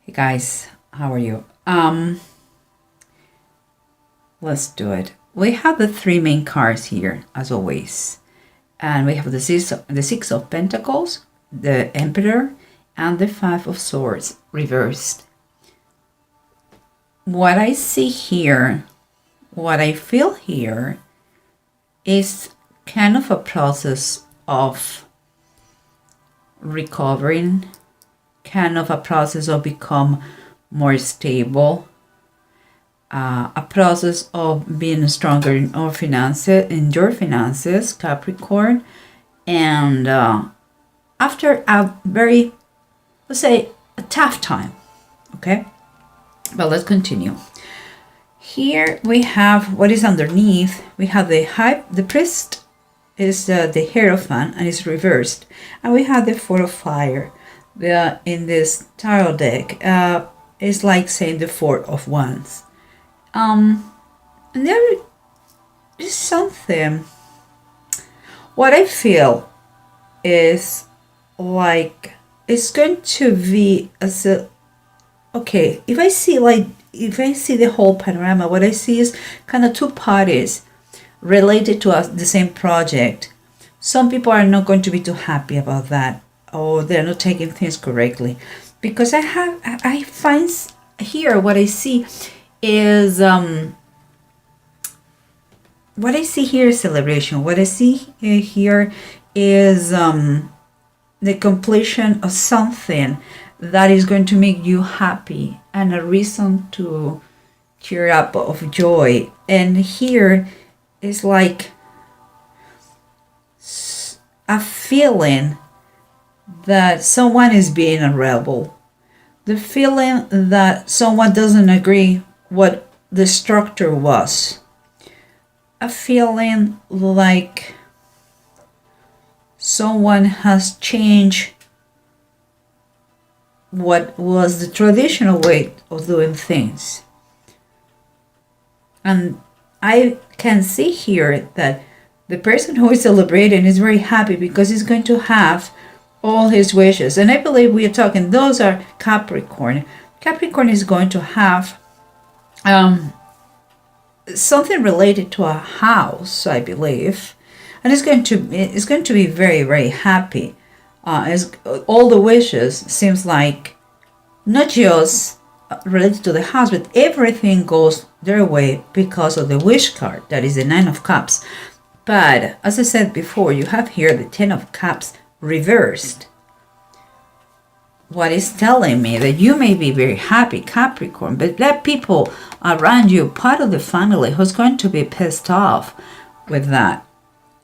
Hey guys, how are you? Let's do it. We have the three main cards here, as always. And we have the Six of Pentacles, the Emperor, and the Five of Swords reversed. What I see here, what I feel here, is kind of a process of recovering, kind of a process of become more stable, a process of being stronger in your finances, Capricorn, and after a very, let's say, a tough time. Okay, but let's continue. Here we have what is underneath. We have the priest is the Hierophant and it's reversed, and we have the Four of Fire. In this tarot deck, it's like saying the Four of Wands. And there is something. What I feel is like it's going to be as a okay. If I see the whole panorama, what I see is kind of two parties related to the same project. Some people are not going to be too happy about that, or they're not taking things correctly, because I find here what I see is what I see here is celebration. What I see here is the completion of something that is going to make you happy and a reason to cheer up of joy. And here is like a feeling that someone is being a rebel, the feeling that someone doesn't agree what the structure was, a feeling like someone has changed what was the traditional way of doing things. And I can see here that the person who is celebrating is very happy because he's going to have all his wishes. And I believe we are talking, those are Capricorn. Capricorn is going to have something related to a house, I believe. And it's going to be very, very happy. As all the wishes seems like not just related to the house, but everything goes their way because of the wish card. That is the Nine of Cups. But as I said before, you have here the Ten of Cups reversed. What is telling me that you may be very happy, Capricorn, but there are people around you, part of the family, who's going to be pissed off with that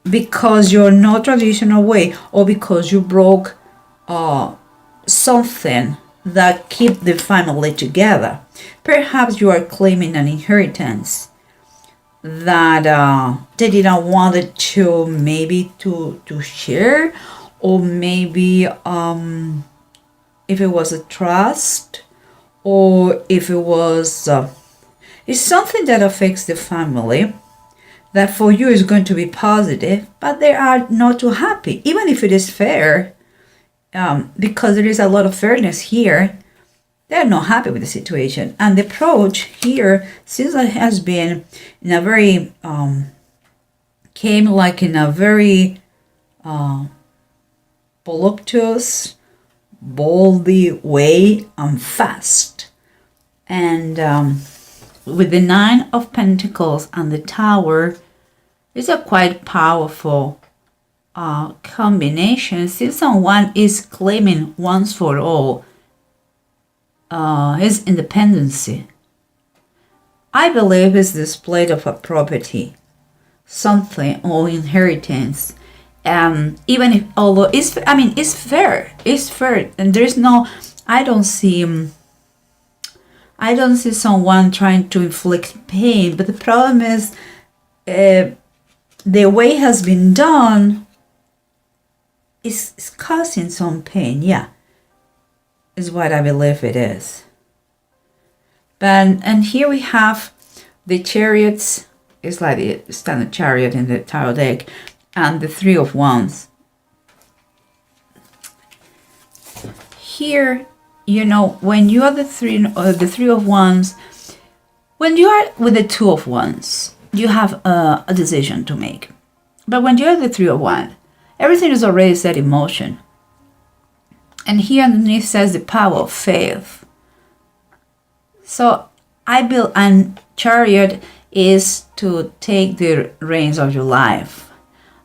because you're not traditional way, or because you broke something that keep the family together. Perhaps you are claiming an inheritance that they didn't want it to maybe to share, or maybe if it was a trust, or if it was it's something that affects the family that for you is going to be positive, but they are not too happy, even if it is fair, because there is a lot of fairness here. They're not happy with the situation, and the approach here seems like it has been in a very came like in a very voluptuous, boldy way and fast. And with the Nine of Pentacles and the Tower, it's a quite powerful combination. Since someone is claiming once for all his independency, I believe is displayed of a property, something, or inheritance. Even if, although it's fair, and there's no, I don't see someone trying to inflict pain, but the problem is the way it has been done is causing some pain. Yeah, is what I believe it is. And here we have the Chariots. It's like the standard chariot in the tarot deck, and the Three of Wands. Here when you are the three of wands, when you are with the two of wands, you have a decision to make. But when you're the three of wands, everything is already set in motion. And here underneath says the power of faith. So and Chariot is to take the reins of your life,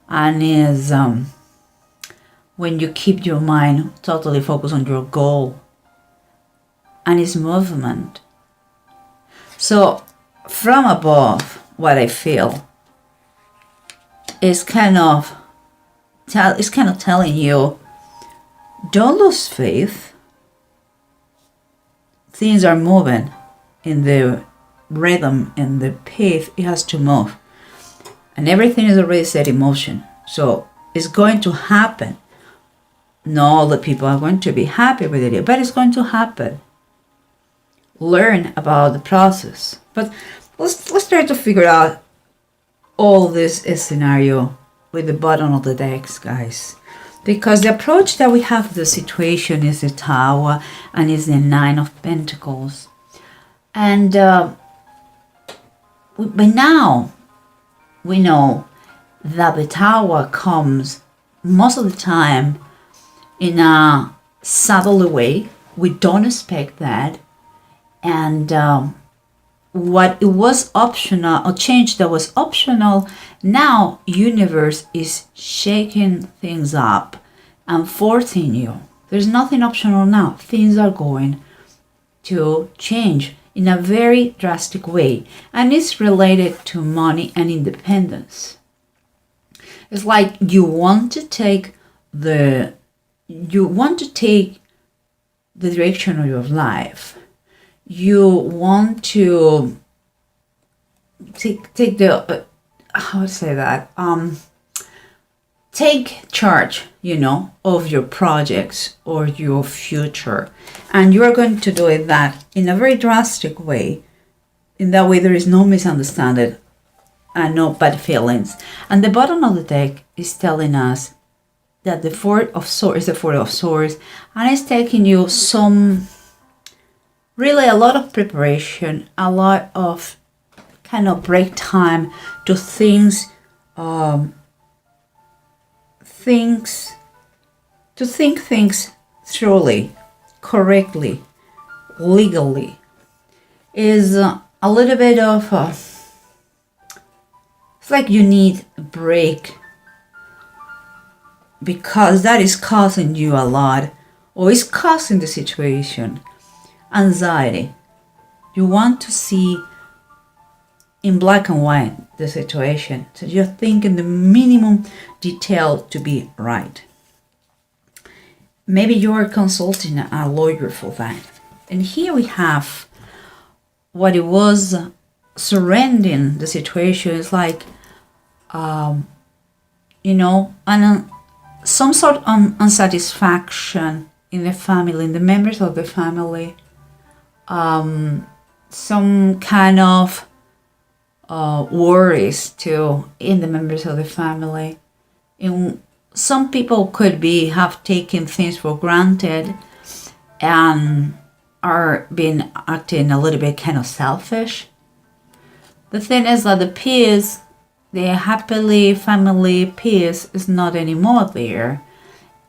and is when you keep your mind totally focused on your goal, and it's movement. So from above, what I feel is kind of telling you, don't lose faith. Things are moving in the rhythm and the pace it has to move, and everything is already set in motion. So it's going to happen. Not all the people are going to be happy with it, but it's going to happen. Learn about the process. But let's try to figure out all this scenario with the bottom of the decks, guys. Because the approach that we have to the situation is the Tower and is the Nine of Pentacles. And by now, we know that the Tower comes most of the time in a subtle way. We don't expect that. And what it was optional, or change that was optional, now universe is shaking things up and forcing you. There's nothing optional now. Things are going to change in a very drastic way, and it's related to money and independence. It's like you want to take the direction of your life. You want to take the how to say that, take charge, of your projects or your future, and you are going to do it that in a very drastic way. In that way, there is no misunderstanding and no bad feelings. And the bottom of the deck is telling us that the Four of Swords is the Four of Swords, and it's taking you really a lot of preparation, a lot of kind of break time to think things thoroughly, correctly, legally. Is a little bit of it's like you need a break, because that is causing you a lot, or is causing the situation anxiety. You want to see in black and white the situation, so you're thinking the minimum detail to be right. Maybe you're consulting a lawyer for that. And here we have what it was surrendering the situation. Is like some sort of unsatisfaction in the family, in the members of the family, some kind of worries too in the members of the family. Some people could have taken things for granted and are acting a little bit kind of selfish. The thing is that the peace, the happily family peace, is not anymore there,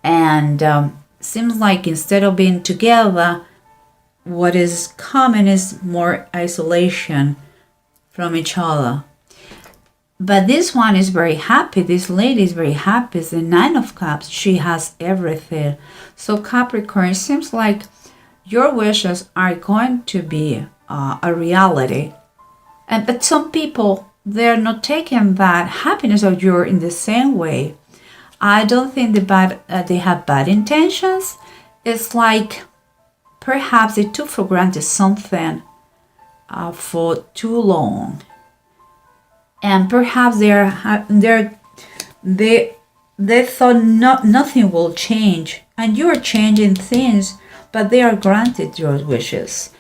and seems like instead of being together, what is common is more isolation from each other. But this one is very happy. This lady is very happy. It's the Nine of Cups. She has everything. So Capricorn, it seems like your wishes are going to be a reality. But some people, they're not taking that happiness of yours in the same way. I don't think they have bad intentions. It's like perhaps they took for granted something for too long, and perhaps they thought nothing will change, and you are changing things, but they are granted your wishes.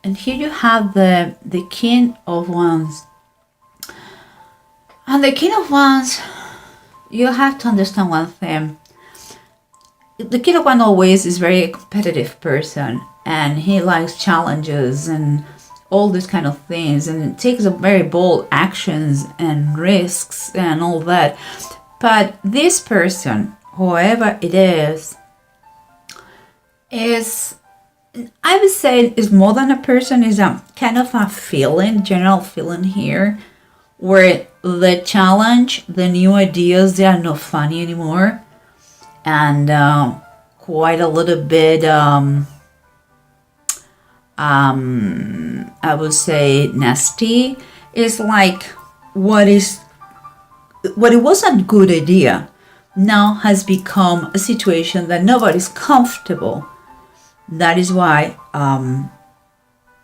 And here you have the King of Wands, and the King of Wands, you have to understand one thing. The King of Wands always is very competitive person, and he likes challenges and all these kind of things, and it takes a very bold actions and risks and all that. But this person, whoever it is, I would say is more than a person, is a kind of a feeling, general feeling here, where the challenge, the new ideas, they are not funny anymore, and quite a little bit I would say nasty. It's like what it was a good idea now has become a situation that nobody's comfortable. That is why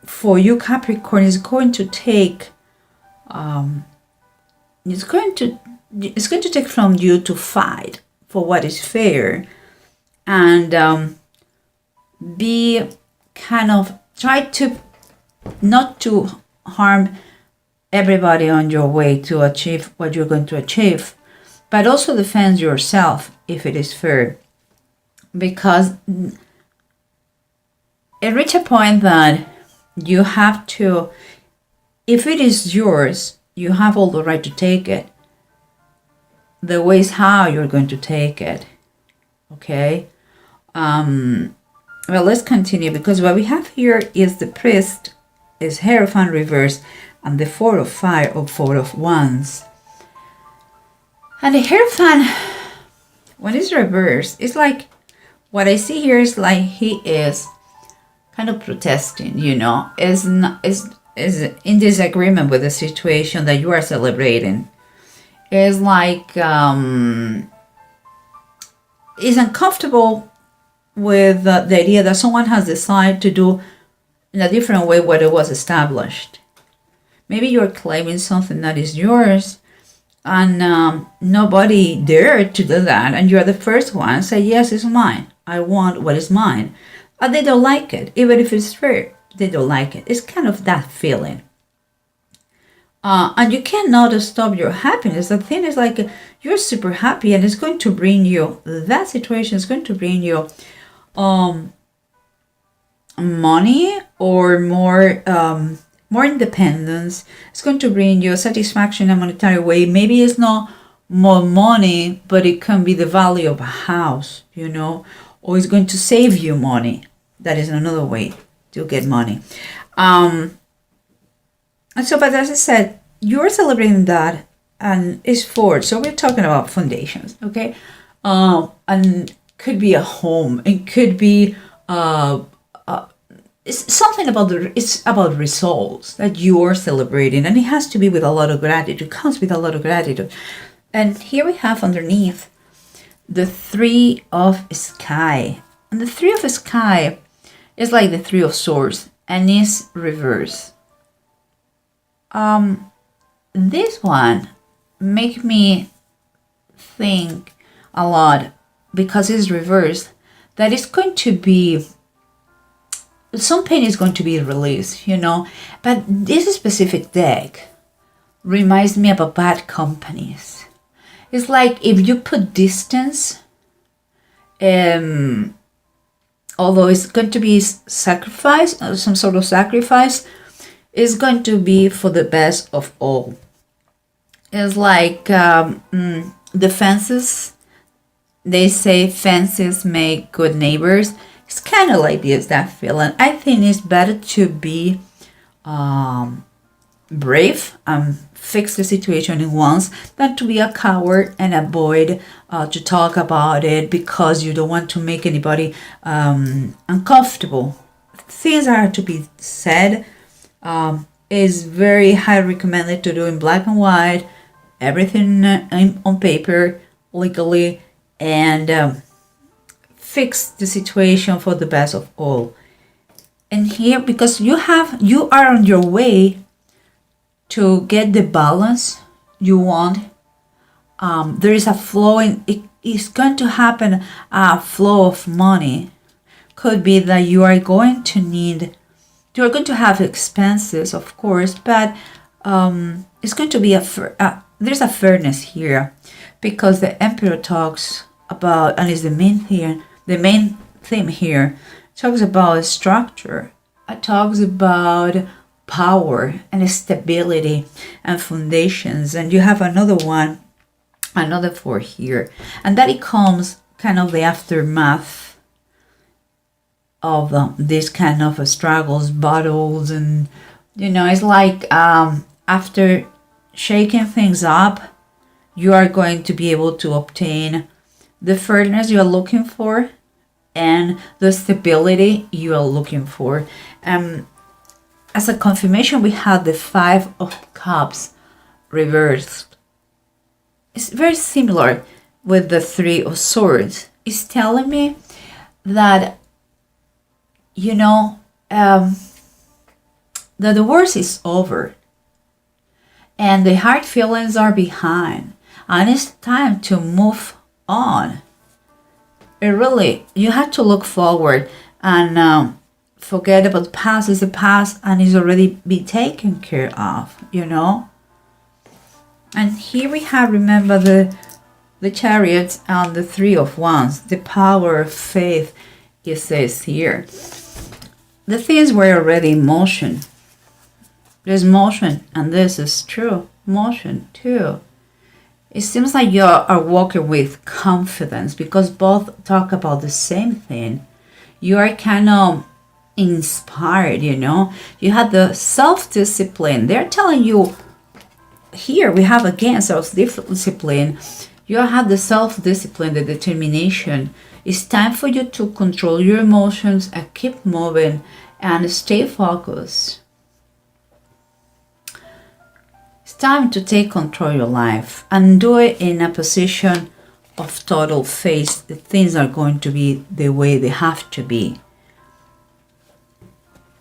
for you, Capricorn, it's going to take it's going to take from you to fight for what is fair, and be kind of try to not to harm everybody on your way to achieve what you're going to achieve, but also defend yourself if it is fair, because it reach a point that you have to, if it is yours, you have all the right to take it. The way is how you're going to take it. Okay? Well, let's continue, because what we have here is the priest, is Hierophant reversed, and the Four of Fire or Four of Wands. And the Hierophant, when it's reversed, it's like, what I see here is like he is kind of protesting, is in disagreement with the situation that you are celebrating. Is like is uncomfortable with the idea that someone has decided to do in a different way what it was established. Maybe you're claiming something that is yours, and nobody dared to do that, and you're the first one to say, yes, it's mine. I want what is mine. But they don't like it, even if it's fair. They don't like it. It's kind of that feeling. And you cannot stop your happiness. The thing is like you're super happy, and it's going to bring you, that situation is going to bring you money or more independence. It's going to bring you satisfaction in a monetary way. Maybe it's not more money, but it can be the value of a house, or it's going to save you money. That is another way to get money. And so, but as I said, you're celebrating that, and it's forward. So we're talking about foundations, okay? And could be a home. It could be it's something about it's about results that you are celebrating, and it has to be with a lot of gratitude. It comes with a lot of gratitude. And here we have underneath the Three of Sky, and the Three of Sky is like the Three of Swords, and is reverse. This one make me think a lot, because it's reversed, that it's going to be, some pain is going to be released, but this specific deck reminds me about bad companies. It's like if you put distance, although it's going to be sacrifice, some sort of sacrifice, is going to be for the best of all. It's like the fences, they say fences make good neighbors. It's kind of like this, that feeling. I think it's better to be brave and fix the situation at once than to be a coward and avoid to talk about it because you don't want to make anybody uncomfortable. Things are to be said. Is very highly recommended to do in black and white, everything on paper, legally, and fix the situation for the best of all. And here, because you are on your way to get the balance you want, there is a flow, and it is going to happen, a flow of money. Could be that you are going to have expenses, of course, but it's going to be there's a fairness here, because the Emperor talks about, and is the main theme here, talks about structure. It talks about power and stability and foundations. And you have another one, another 4 here. And that it comes kind of the aftermath of this kind of struggles, battles, and it's like after shaking things up, you are going to be able to obtain the fairness you are looking for and the stability you are looking for. As a confirmation, we have the 5 of Cups reversed. It's very similar with the 3 of Swords. It's telling me that, that the worst is over and the hard feelings are behind, and it's time to move on. You have to look forward and forget about the past. Is the past and is already be taken care of, And here we have, remember, the Chariots and the 3 of Wands, the power of faith, it says here. The things were already in motion. There's motion, and this is true. Motion too. It seems like you are walking with confidence because both talk about the same thing. You are kind of inspired, You have the self-discipline. They're telling you here, we have again self-discipline. You have the self-discipline, the determination. It's time for you to control your emotions and keep moving and stay focused. It's time to take control of your life and do it in a position of total faith that things are going to be the way they have to be.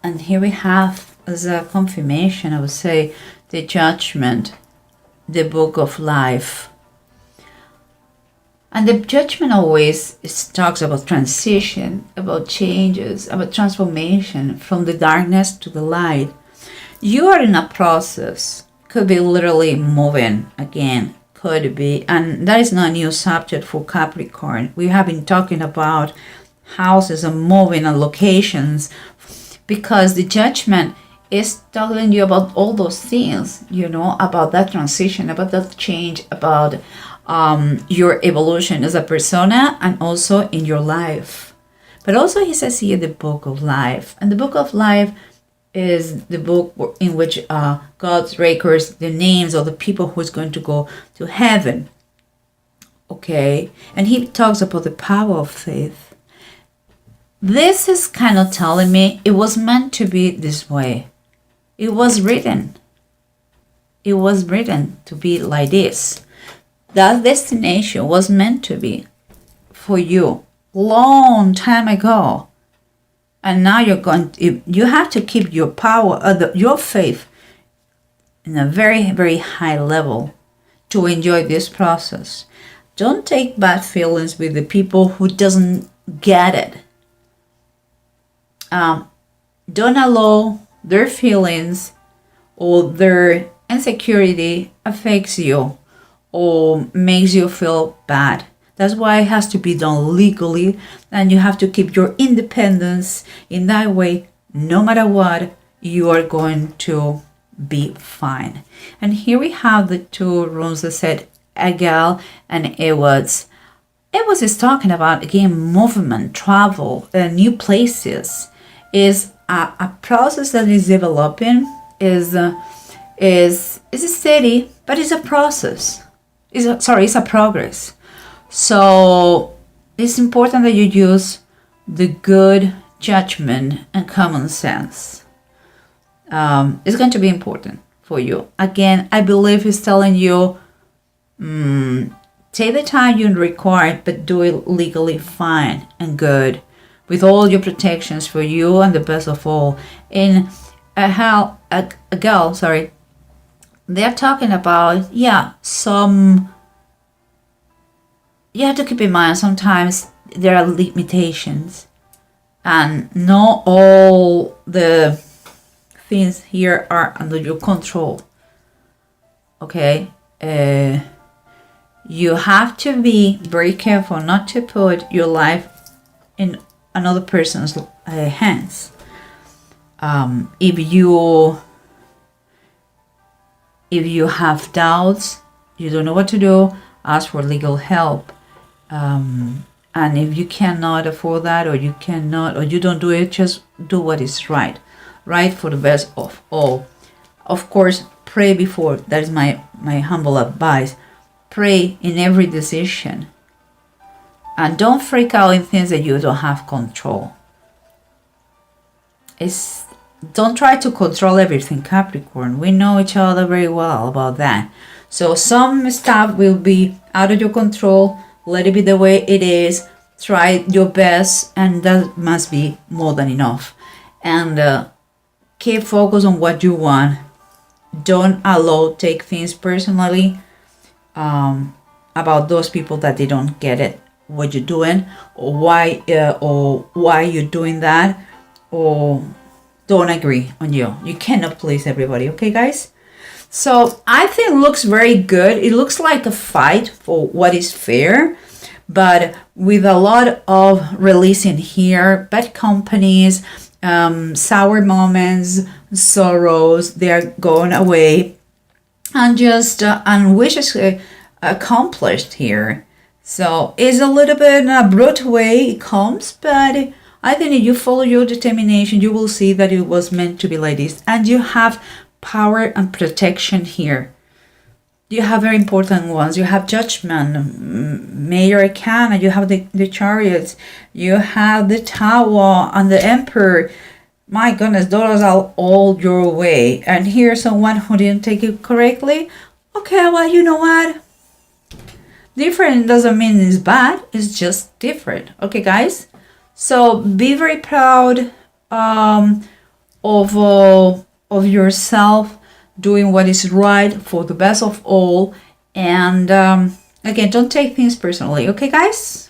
And here we have, as a confirmation, I would say, the Judgment, the Book of Life. And the Judgment always talks about transition, about changes, about transformation from the darkness to the light. You are in a process. Could be literally moving again. Could be. And that is not a new subject for Capricorn. We have been talking about houses and moving and locations because the Judgment is telling you about all those things, about that transition, about that change, about your evolution as a persona and also in your life. But also he says here the Book of Life. And the Book of Life is the book in which God records the names of the people who is going to go to heaven. Okay? And he talks about the power of faith. This is kind of telling me it was meant to be this way. It was written. It was written to be like this. That destination was meant to be for you long time ago. And now you have to keep your power, your faith in a very, very high level to enjoy this process. Don't take bad feelings with the people who doesn't get it. Don't allow their feelings or their insecurity affects you or makes you feel bad. That's why it has to be done legally, and you have to keep your independence. In that way, no matter what, you are going to be fine. And here we have the 2 runes that said Egal and Ewods. Ewods is talking about, again, movement, travel, new places. Is a process that is developing, is steady, but it's a process. It's a progress. So it's important that you use the good judgment and common sense. It's going to be important for you. Again, I believe he's telling you, take the time you require, but do it legally fine and good, with all your protections for you and the best of all. In Egal, they're talking about, you have to keep in mind sometimes there are limitations and not all the things here are under your control. Okay? You have to be very careful not to put your life in another person's hands. If you have doubts, you don't know what to do, ask for legal help. And if you cannot afford that, or you don't do it, just do what is right for the best of all. Of course, pray before. That is my humble advice. Pray in every decision. And don't freak out in things that you don't have control. Don't try to control everything, Capricorn. We know each other very well about that. So some stuff will be out of your control. Let it be the way it is. Try your best, and that must be more than enough. And keep focused on what you want. Don't take things personally about those people that they don't get it, what you're doing, or why you're doing that, or don't agree on you. You cannot please everybody, okay, guys? So I think it looks very good. It looks like a fight for what is fair, but with a lot of releasing here, bad companies, sour moments, sorrows, they are going away, and just and wishes accomplished here. So it's a little bit in a brute way it comes, but I think if you follow your determination, you will see that it was meant to be like this. And you have power and protection here. You have very important ones. You have Judgment, Major Arcana, you have the Chariots, you have the Tower and the Emperor. My goodness, those are all your way. And here's someone who didn't take it correctly. Okay, well, you know what? Different doesn't mean it's bad. It's just different. Okay, guys? So be very proud of yourself, doing what is right for the best of all. And again, don't take things personally. Okay, guys?